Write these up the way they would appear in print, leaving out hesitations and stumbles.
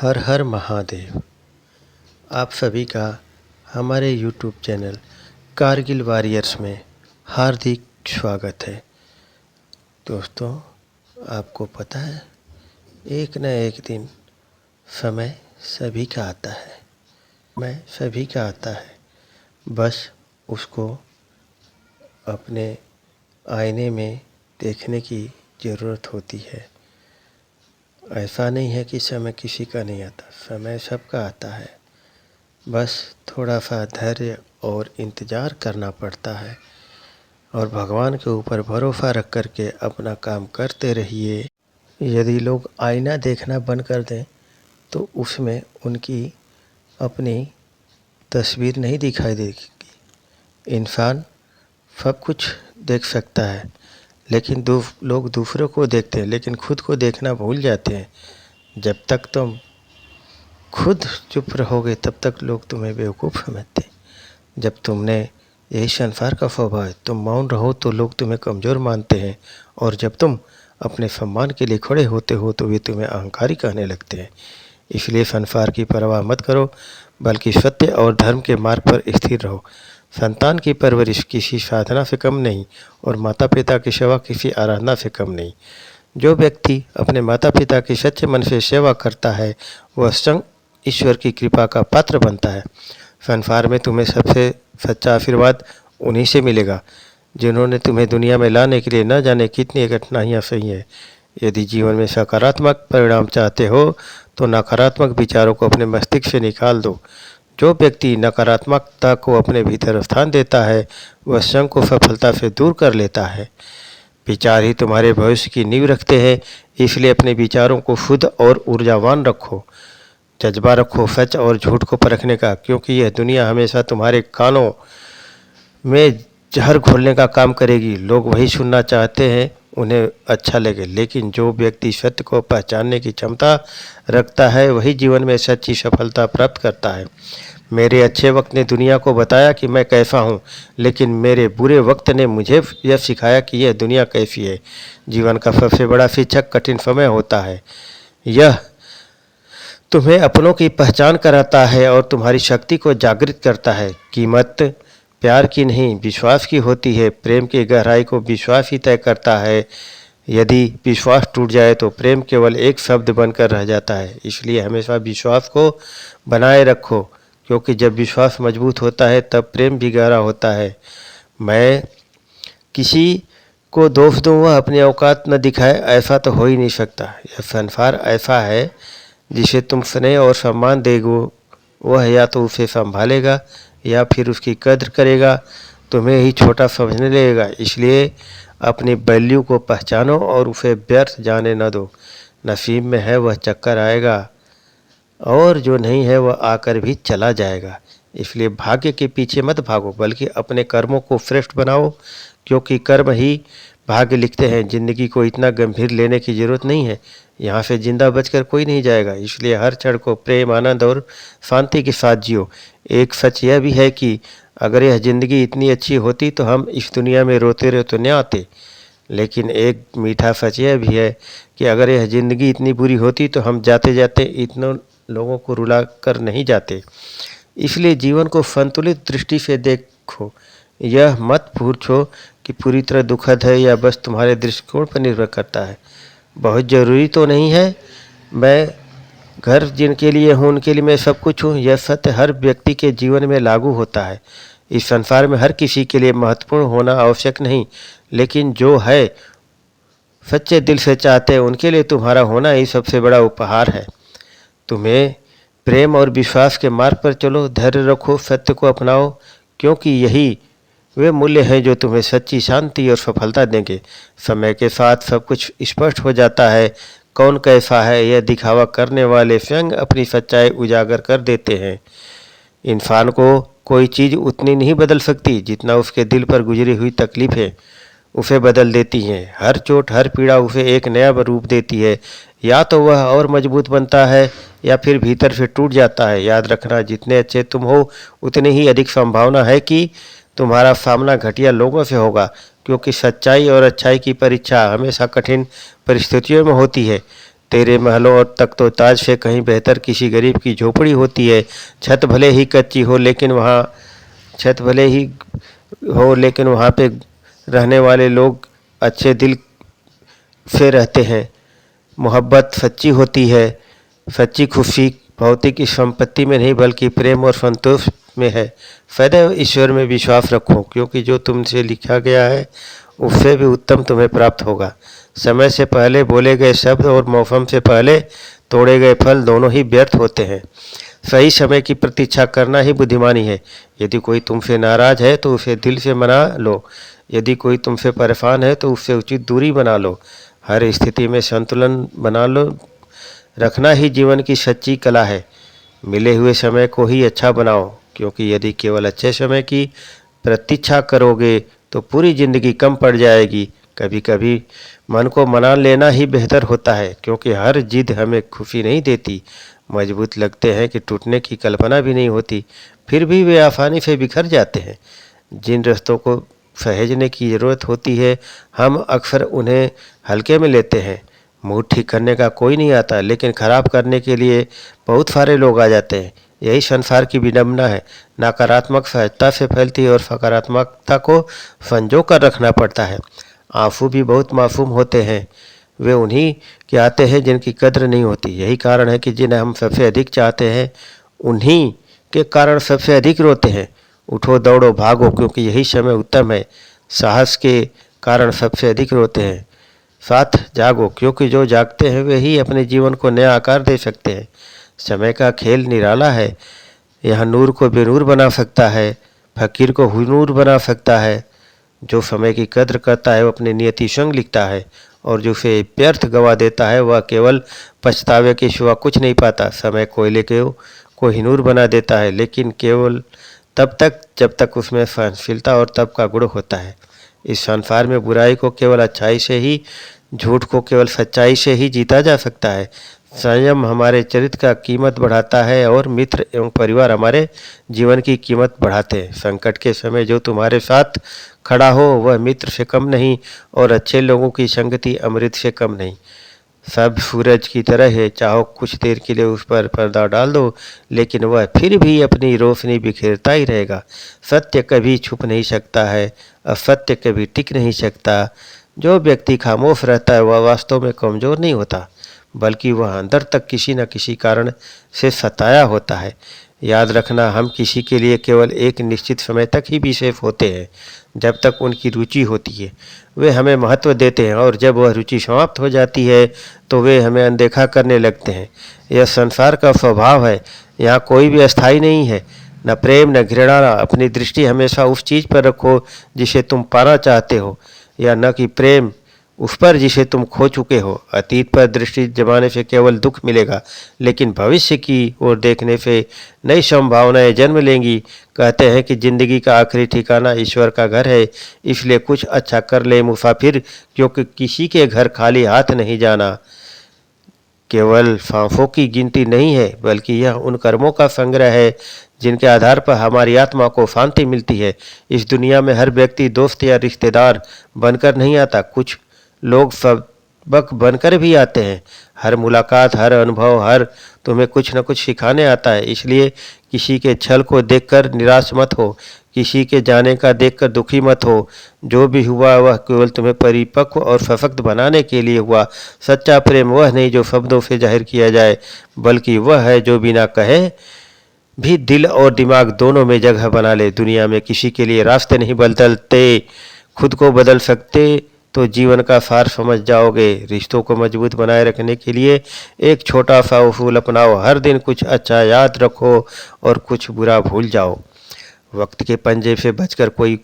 हर हर महादेव। आप सभी का हमारे YouTube चैनल कारगिल वॉरियर्स में हार्दिक स्वागत है। दोस्तों, आपको पता है एक न एक दिन समय सभी का आता है, बस उसको अपने आईने में देखने की ज़रूरत होती है। ऐसा नहीं है कि समय किसी का नहीं आता, समय सबका आता है। बस थोड़ा सा धैर्य और इंतज़ार करना पड़ता है और भगवान के ऊपर भरोसा रख कर के अपना काम करते रहिए। यदि लोग आईना देखना बंद कर दें तो उसमें उनकी अपनी तस्वीर नहीं दिखाई देगी। इंसान सब कुछ देख सकता है, लेकिन लोग दूसरों को देखते हैं लेकिन खुद को देखना भूल जाते हैं। जब तक तुम खुद चुप रहोगे तब तक लोग तुम्हें बेवकूफ़ समझते हैं। जब तुमने यही संसार का स्वभाव है, तुम मौन रहो तो लोग तुम्हें कमज़ोर मानते हैं, और जब तुम अपने सम्मान के लिए खड़े होते हो तो वे तुम्हें अहंकारी कहने लगते हैं। इसलिए संसार की परवाह मत करो, बल्कि सत्य और धर्म के मार्ग पर स्थिर रहो। संतान की परवरिश किसी साधना से कम नहीं और माता पिता की सेवा किसी आराधना से कम नहीं। जो व्यक्ति अपने माता पिता की सच्चे मन से सेवा करता है वह स्वयं ईश्वर की कृपा का पात्र बनता है। संसार में तुम्हें सबसे सच्चा आशीर्वाद उन्हीं से मिलेगा जिन्होंने तुम्हें दुनिया में लाने के लिए न जाने कितनी कठिनाइयाँ सही है। यदि जीवन में सकारात्मक परिणाम चाहते हो तो नकारात्मक विचारों को अपने मस्तिष्क से निकाल दो। जो व्यक्ति नकारात्मकता को अपने भीतर स्थान देता है वह स्वयं को सफलता से दूर कर लेता है। विचार ही तुम्हारे भविष्य की नींव रखते हैं, इसलिए अपने विचारों को शुद्ध और ऊर्जावान रखो। जज्बा रखो सच और झूठ को परखने का, क्योंकि यह दुनिया हमेशा तुम्हारे कानों में जहर घोलने का काम करेगी। लोग वही सुनना चाहते हैं उन्हें अच्छा लगे, लेकिन जो व्यक्ति सत्य को पहचानने की क्षमता रखता है वही जीवन में सच्ची सफलता प्राप्त करता है। मेरे अच्छे वक्त ने दुनिया को बताया कि मैं कैसा हूँ, लेकिन मेरे बुरे वक्त ने मुझे यह सिखाया कि यह दुनिया कैसी है। जीवन का सबसे बड़ा शिक्षक कठिन समय होता है। यह तुम्हें अपनों की पहचान कराता है और तुम्हारी शक्ति को जागृत करता है। कीमत प्यार की नहीं विश्वास की होती है। प्रेम की गहराई को विश्वास ही तय करता है। यदि विश्वास टूट जाए तो प्रेम केवल एक शब्द बनकर रह जाता है। इसलिए हमेशा विश्वास को बनाए रखो, क्योंकि जब विश्वास मजबूत होता है तब प्रेम भी गहरा होता है। मैं किसी को दोष दूँ वह अपनी औकात न दिखाए, ऐसा तो हो ही नहीं सकता। यह संसार ऐसा है जिसे तुम स्नेह और सम्मान देगो वह या तो उसे संभालेगा या फिर उसकी कद्र करेगा, तुम्हें ही छोटा समझने लगेगा। इसलिए अपनी वैल्यू को पहचानो और उसे व्यर्थ जाने न दो। नसीब में है वह चक्कर आएगा और जो नहीं है वह आकर भी चला जाएगा। इसलिए भाग्य के पीछे मत भागो, बल्कि अपने कर्मों को श्रेष्ठ बनाओ, क्योंकि कर्म ही भाग्य लिखते हैं। जिंदगी को इतना गंभीर लेने की जरूरत नहीं है। यहाँ से जिंदा बचकर कोई नहीं जाएगा, इसलिए हर क्षण को प्रेम, आनंद और शांति के साथ जियो। एक सच यह भी है कि अगर यह ज़िंदगी इतनी अच्छी होती तो हम इस दुनिया में रोते रोते न आते। लेकिन एक मीठा सच यह भी है कि अगर यह ज़िंदगी इतनी बुरी होती तो हम जाते जाते इतनों लोगों को रुला कर नहीं जाते। इसलिए जीवन को संतुलित दृष्टि से देखो। यह मत पूछो कि पूरी तरह दुखद है या बस तुम्हारे दृष्टिकोण पर निर्भर करता है। बहुत ज़रूरी तो नहीं है मैं घर जिनके लिए हूँ उनके लिए मैं सब कुछ हूँ। यह सत्य हर व्यक्ति के जीवन में लागू होता है। इस संसार में हर किसी के लिए महत्वपूर्ण होना आवश्यक नहीं, लेकिन जो है सच्चे दिल से चाहते हैं उनके लिए तुम्हारा होना ही सबसे बड़ा उपहार है। तुम्हें प्रेम और विश्वास के मार्ग पर चलो, धैर्य रखो, सत्य को अपनाओ, क्योंकि यही वे मूल्य हैं जो तुम्हें सच्ची शांति और सफलता देंगे। समय के साथ सब कुछ स्पष्ट हो जाता है। कौन कैसा है यह दिखावा करने वाले स्वयं अपनी सच्चाई उजागर कर देते हैं। इंसान को कोई चीज़ उतनी नहीं बदल सकती जितना उसके दिल पर गुजरी हुई तकलीफ़ें उसे बदल देती हैं। हर चोट, हर पीड़ा उसे एक नया रूप देती है। या तो वह और मजबूत बनता है या फिर भीतर से टूट जाता है। याद रखना, जितने अच्छे तुम हो उतनी ही अधिक संभावना है कि तुम्हारा सामना घटिया लोगों से होगा, क्योंकि सच्चाई और अच्छाई की परीक्षा हमेशा कठिन परिस्थितियों में होती है। तेरे महलों और तख्तोताज से कहीं बेहतर किसी गरीब की झोपड़ी होती है। छत भले ही कच्ची हो लेकिन वहाँ पे रहने वाले लोग अच्छे दिल से रहते हैं। मोहब्बत सच्ची होती है। सच्ची खुशी भौतिक संपत्ति में नहीं बल्कि प्रेम और संतोष में है। सदैव ईश्वर में विश्वास रखो, क्योंकि जो तुमसे लिखा गया है उससे भी उत्तम तुम्हें प्राप्त होगा। समय से पहले बोले गए शब्द और मौसम से पहले तोड़े गए फल दोनों ही व्यर्थ होते हैं। सही समय की प्रतीक्षा करना ही बुद्धिमानी है। यदि कोई तुमसे नाराज है तो उसे दिल से मना लो। यदि कोई तुमसे परेशान है तो उससे उचित दूरी बना लो। हर स्थिति में संतुलन बना लो रखना ही जीवन की सच्ची कला है। मिले हुए समय को ही अच्छा बनाओ, क्योंकि यदि केवल अच्छे समय की प्रतीक्षा करोगे तो पूरी जिंदगी कम पड़ जाएगी। कभी कभी मन को मना लेना ही बेहतर होता है, क्योंकि हर जिद हमें खुशी नहीं देती। मजबूत लगते हैं कि टूटने की कल्पना भी नहीं होती, फिर भी वे आसानी से बिखर जाते हैं। जिन रास्तों को सहेजने की ज़रूरत होती है हम अक्सर उन्हें हल्के में लेते हैं। मूड ठीक करने का कोई नहीं आता, लेकिन ख़राब करने के लिए बहुत सारे लोग आ जाते हैं। यही संसार की विडंबना है। नकारात्मक सहजता से फैलती है और सकारात्मकता को संजो कर रखना पड़ता है। आंसू भी बहुत मासूम होते हैं। वे उन्हीं के आते हैं जिनकी कद्र नहीं होती। यही कारण है कि जिन्हें हम सबसे अधिक चाहते हैं उन्हीं के कारण सबसे अधिक रोते हैं। उठो, दौड़ो, भागो, क्योंकि यही समय उत्तम है। साहस के कारण सबसे अधिक रोते हैं। साथ जागो, क्योंकि जो जागते हैं वे ही अपने जीवन को नया आकार दे सकते हैं। समय का खेल निराला है। यह नूर को बेनूर बना सकता है, फकीर को हुनूर बना सकता है। जो समय की कद्र करता है वो अपनी नियति संग लिखता है, और जो उसे व्यर्थ गवा देता है वह केवल पछतावे के सिवा कुछ नहीं पाता। समय कोयले को हिनूर बना देता है, लेकिन केवल तब तक जब तक उसमें सहनशीलता और तप का गुण होता है। इस संसार में बुराई को केवल अच्छाई से ही, झूठ को केवल सच्चाई से ही जीता जा सकता है। संयम हमारे चरित्र का कीमत बढ़ाता है और मित्र एवं परिवार हमारे जीवन की कीमत बढ़ाते हैं। संकट के समय जो तुम्हारे साथ खड़ा हो वह मित्र से कम नहीं, और अच्छे लोगों की संगति अमृत से कम नहीं। सब सूरज की तरह है, चाहो कुछ देर के लिए उस पर पर्दा डाल दो, लेकिन वह फिर भी अपनी रोशनी बिखेरता ही रहेगा। सत्य कभी छुप नहीं सकता है, असत्य कभी टिक नहीं सकता। जो व्यक्ति खामोश रहता है वह वास्तव में कमज़ोर नहीं होता, बल्कि वह अंदर तक किसी न किसी कारण से सताया होता है। याद रखना, हम किसी के लिए केवल एक निश्चित समय तक ही विशेष होते हैं, जब तक उनकी रुचि होती है वे हमें महत्व देते हैं, और जब वह रुचि समाप्त हो जाती है तो वे हमें अनदेखा करने लगते हैं। यह संसार का स्वभाव है। यहाँ कोई भी अस्थायी नहीं है, न प्रेम न घृणा। अपनी दृष्टि हमेशा उस चीज़ पर रखो जिसे तुम पाना चाहते हो, या न कि प्रेम उस पर जिसे तुम खो चुके हो। अतीत पर दृष्टि जमाने से केवल दुख मिलेगा, लेकिन भविष्य की ओर देखने से नई संभावनाएं जन्म लेंगी। कहते हैं कि जिंदगी का आखिरी ठिकाना ईश्वर का घर है, इसलिए कुछ अच्छा कर ले मुसाफिर, क्योंकि किसी के घर खाली हाथ नहीं जाना। केवल सांसों की गिनती नहीं है, बल्कि यह उन कर्मों का संग्रह है जिनके आधार पर हमारी आत्मा को शांति मिलती है। इस दुनिया में हर व्यक्ति दोस्त या रिश्तेदार बनकर नहीं आता, कुछ लोग सबक बनकर भी आते हैं। हर मुलाकात, हर अनुभव, हर तुम्हें कुछ न कुछ सिखाने आता है। इसलिए किसी के छल को देखकर निराश मत हो, किसी के जाने का देखकर दुखी मत हो। जो भी हुआ वह केवल तुम्हें परिपक्व और सशक्त बनाने के लिए हुआ। सच्चा प्रेम वह नहीं जो शब्दों से जाहिर किया जाए, बल्कि वह है जो बिना कहे भी दिल और दिमाग दोनों में जगह बना ले। दुनिया में किसी के लिए रास्ते नहीं बदलते, खुद को बदल सकते तो जीवन का सार समझ जाओगे। रिश्तों को मजबूत बनाए रखने के लिए एक छोटा सा उसूल अपनाओ, हर दिन कुछ अच्छा याद रखो और कुछ बुरा भूल जाओ। वक्त के पंजे से बचकर कोई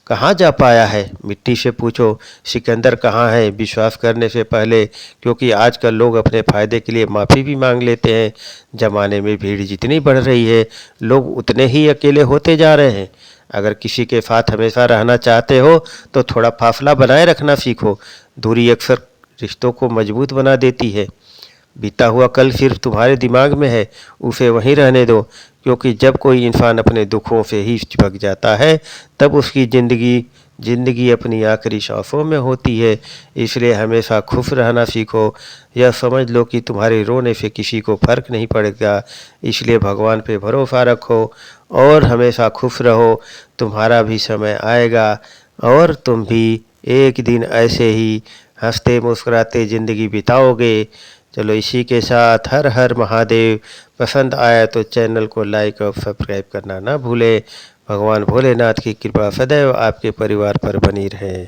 कहाँ जा पाया है? मिट्टी से पूछो सिकंदर कहाँ है, विश्वास करने से पहले, क्योंकि आजकल लोग अपने फ़ायदे के लिए माफ़ी भी मांग लेते हैं। ज़माने में भीड़ जितनी बढ़ रही है, लोग उतने ही अकेले होते जा रहे हैं। अगर किसी के साथ हमेशा रहना चाहते हो तो थोड़ा फासला बनाए रखना सीखो। दूरी अक्सर रिश्तों को मजबूत बना देती है। बीता हुआ कल सिर्फ तुम्हारे दिमाग में है, उसे वहीं रहने दो, क्योंकि जब कोई इंसान अपने दुखों से ही चिपक जाता है तब उसकी ज़िंदगी ज़िंदगी अपनी आखिरी सांसों में होती है, इसलिए हमेशा खुश रहना सीखो। यह समझ लो कि तुम्हारे रोने से किसी को फ़र्क नहीं पड़ेगा, इसलिए भगवान पे भरोसा रखो और हमेशा खुश रहो। तुम्हारा भी समय आएगा और तुम भी एक दिन ऐसे ही हंसते मुस्कुराते ज़िंदगी बिताओगे। चलो इसी के साथ हर हर महादेव। पसंद आया तो चैनल को लाइक और सब्सक्राइब करना ना भूलें। भगवान भोलेनाथ की कृपा सदैव आपके परिवार पर बनी रहे।